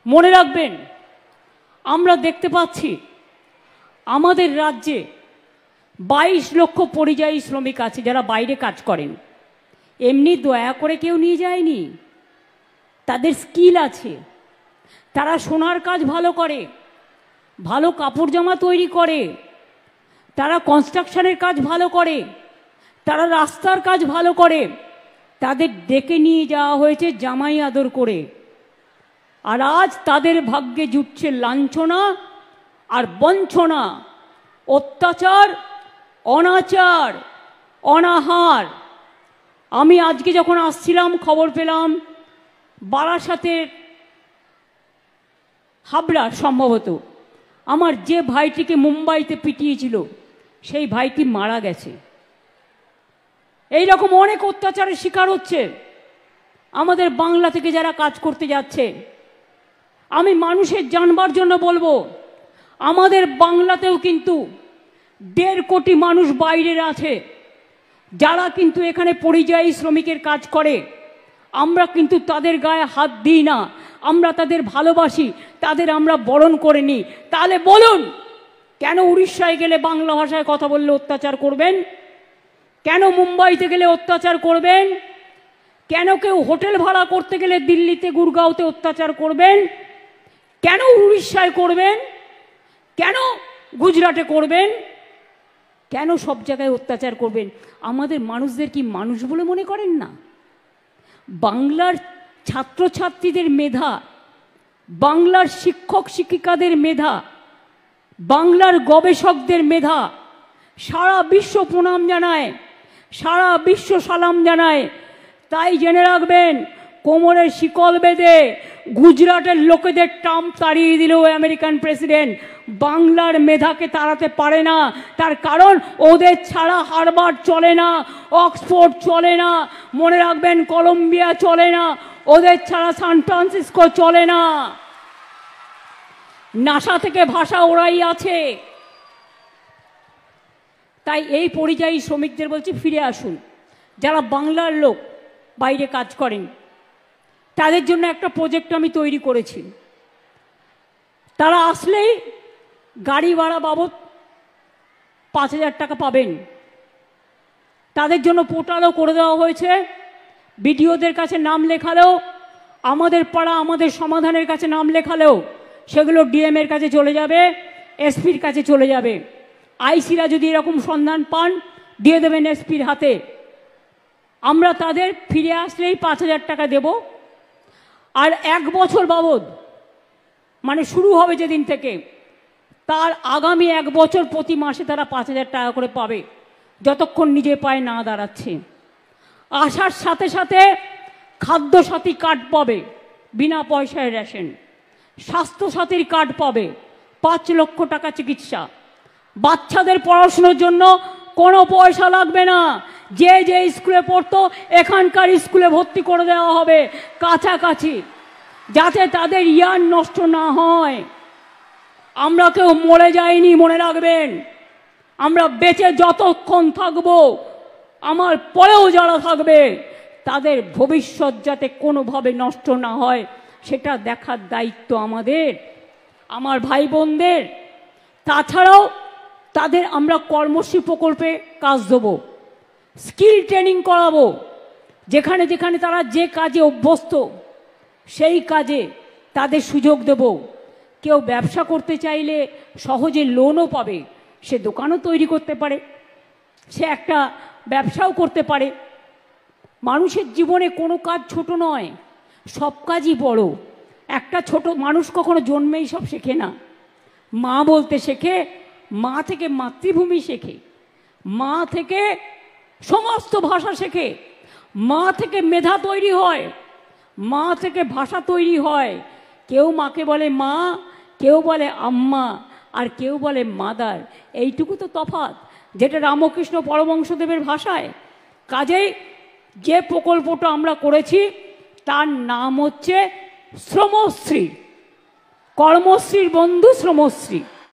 মনে রাখবেন, আমরা দেখতে পাচ্ছি আমাদের রাজ্যে 22 লক্ষ পরিযায়ী শ্রমিক আছে যারা বাইরে কাজ করেন। এমনি দয়া করে কেউ নিয়ে যায়নি, তাদের স্কিল আছে। তারা সোনার কাজ ভালো করে, ভালো কাপড় জামা তৈরি করে, তারা কনস্ট্রাকশনের কাজ ভালো করে, তারা রাস্তার কাজ ভালো করে। তাদের ডেকে নিয়ে যাওয়া হয়েছে জামাই আদর করে, আর আজ তাদের ভাগ্যে জুটছে লাঞ্ছনা আর বঞ্চনা, অত্যাচার, অনাচার, অনাহার। আমি আজকে যখন আসছিলাম খবর পেলাম বারাসাতের হাবড়া সম্ভবত আমার যে ভাইটিকে মুম্বাইতে পিটিয়েছিল সেই ভাইটি মারা গেছে। এই রকম অনেক অত্যাচারের শিকার হচ্ছে আমাদের বাংলা থেকে যারা কাজ করতে যাচ্ছে। আমি মানুষের জানবার জন্য বলবো, আমাদের বাংলাতেও কিন্তু 1.5 কোটি মানুষ বাইরের আছে যারা কিন্তু এখানে পরিযায়ী শ্রমিকের কাজ করে। আমরা কিন্তু তাদের গায়ে হাত দিই না, আমরা তাদের ভালোবাসি, তাদের আমরা বরণ করে নিই। তাহলে বলুন, কেন উড়িষ্যায় গেলে বাংলা ভাষায় কথা বললে অত্যাচার করবেন? কেন মুম্বাইতে গেলে অত্যাচার করবেন? কেন কেউ হোটেল ভাড়া করতে গেলে দিল্লিতে গুরগাঁওতে অত্যাচার করবেন? কেন উড়িষ্যায় করবেন? কেন গুজরাটে করবেন? কেন সব জায়গায় অত্যাচার করবেন? আমাদের মানুষদের কি মানুষ বলে মনে করেন না? বাংলার ছাত্রছাত্রীদের মেধা, বাংলার শিক্ষক শিক্ষিকাদের মেধা, বাংলার গবেষকদের মেধা সারা বিশ্ব প্রণাম জানায়, সারা বিশ্ব সালাম জানায়। তাই জেনে রাখবেন, কোমরের শিকল বেঁধে গুজরাটের লোকেদের ট্রাম্প তাড়িয়ে দিলেও আমেরিকান প্রেসিডেন্ট বাংলার মেধাকে তাড়াতে পারে না। তার কারণ ওদের ছাড়া হার্ভার্ড চলে না, অক্সফোর্ড চলে না, মনে রাখবেন কলম্বিয়া চলে না, ওদের ছাড়া সান ফ্রান্সিসকো চলে না। নাসা থেকে ভাষা ওরাই আছে। তাই এই পরিযায়ী শ্রমিকদের বলছি, ফিরে আসুন। যারা বাংলার লোক বাইরে কাজ করেন তাদের জন্য একটা প্রজেক্ট আমি তৈরি করেছি। তারা আসলেই গাড়ি ভাড়া বাবদ 5,000 টাকা পাবেন। তাদের জন্য পোর্টালও করে দেওয়া হয়েছে। বিডিওদের কাছে নাম লেখালেও, আমাদের পাড়া আমাদের সমাধানের কাছে নাম লেখালেও সেগুলো ডিএম এর কাছে চলে যাবে, এসপির কাছে চলে যাবে। আইসিরা যদি এরকম সন্ধান পান দিয়ে দেবেন এসপির হাতে। আমরা তাদের ফিরে আসলেই 5,000 টাকা দেব। আর 1 বছর বাবদ, মানে শুরু হবে যেদিন থেকে, তার আগামী 1 বছর প্রতি মাসে তারা 5,000 টাকা করে পাবে, যতক্ষণ নিজে পায়ে না দাঁড়াচ্ছে। আসার সাথে সাথে খাদ্যসাথী কার্ড পাবে, বিনা পয়সায় রেশন। স্বাস্থ্যসাথীর কার্ড পাবে, 5 লক্ষ টাকা চিকিৎসা। বাচ্চাদের পড়াশোনার জন্য কোনো পয়সা লাগবে না। যে যে স্কুলে পড়তো এখানকার স্কুলে ভর্তি করে দেওয়া হবে কাছাকাছি, যাতে তাদের ইয়ার নষ্ট না হয়। আমরা কেউ মরে যাইনি, মনে রাখবেন। আমরা বেঁচে যতক্ষণ থাকবো, আমার পরেও যারা থাকবে, তাদের ভবিষ্যৎ যাতে কোনোভাবে নষ্ট না হয় সেটা দেখার দায়িত্ব আমাদের, আমার ভাই বোনদের। তাছাড়াও তাদের আমরা কর্মশ্রী প্রকল্পে কাজ দেবো, স্কিল ট্রেনিং করাবো। যেখানে যেখানে তারা যে কাজে অভ্যস্ত সেই কাজে তাদের সুযোগ দেব। কেউ ব্যবসা করতে চাইলে সহজে লোনও পাবে, সে দোকানও তৈরি করতে পারে, সে একটা ব্যবসাও করতে পারে। মানুষের জীবনে কোনো কাজ ছোট নয়, সব কাজই বড়। একটা ছোট মানুষ কখনো জন্মেই সব শেখে না। মা বলতে শেখে, মা থেকে মাতৃভূমি শেখে, মা থেকে সমস্ত ভাষা শেখে, মা থেকে মেধা তৈরি হয়, মা থেকে ভাষা তৈরি হয়। কেউ মাকে বলে মা, কেউ বলে আম্মা, আর কেউ বলে মাদার। এইটুকু তো তফাৎ, যেটা রামকৃষ্ণ পরমহংসদেবের ভাষায়। কাজেই যে প্রকল্পটা আমরা করেছি তার নাম হচ্ছে শ্রমশ্রী, কর্মশ্রীর বন্ধু শ্রমশ্রী।